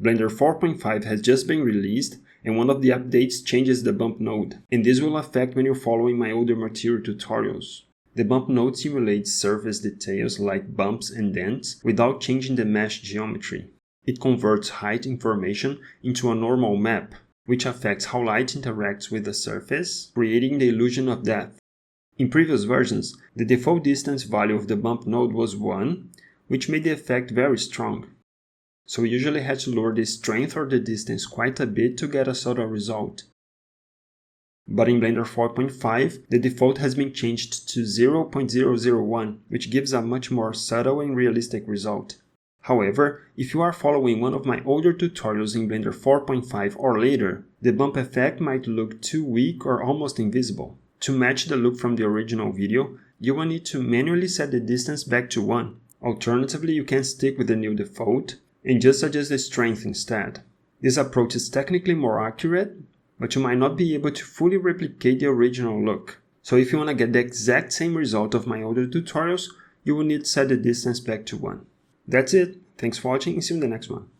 Blender 4.5 has just been released, and one of the updates changes the bump node, and this will affect when you're following my older material tutorials. The bump node simulates surface details like bumps and dents without changing the mesh geometry. It converts height information into a normal map, which affects how light interacts with the surface, creating the illusion of depth. In previous versions, the default distance value of the bump node was 1, which made the effect very strong. So we usually had to lower the strength or the distance quite a bit to get a subtle result. But in Blender 4.5, the default has been changed to 0.001, which gives a much more subtle and realistic result. However, if you are following one of my older tutorials in Blender 4.5 or later, the bump effect might look too weak or almost invisible. To match the look from the original video, you will need to manually set the distance back to 1. Alternatively, you can stick with the new default and just adjust the strength instead. This approach is technically more accurate, but you might not be able to fully replicate the original look. So if you want to get the exact same result of my older tutorials, you will need to set the distance back to 1. That's it. Thanks for watching and see you in the next one.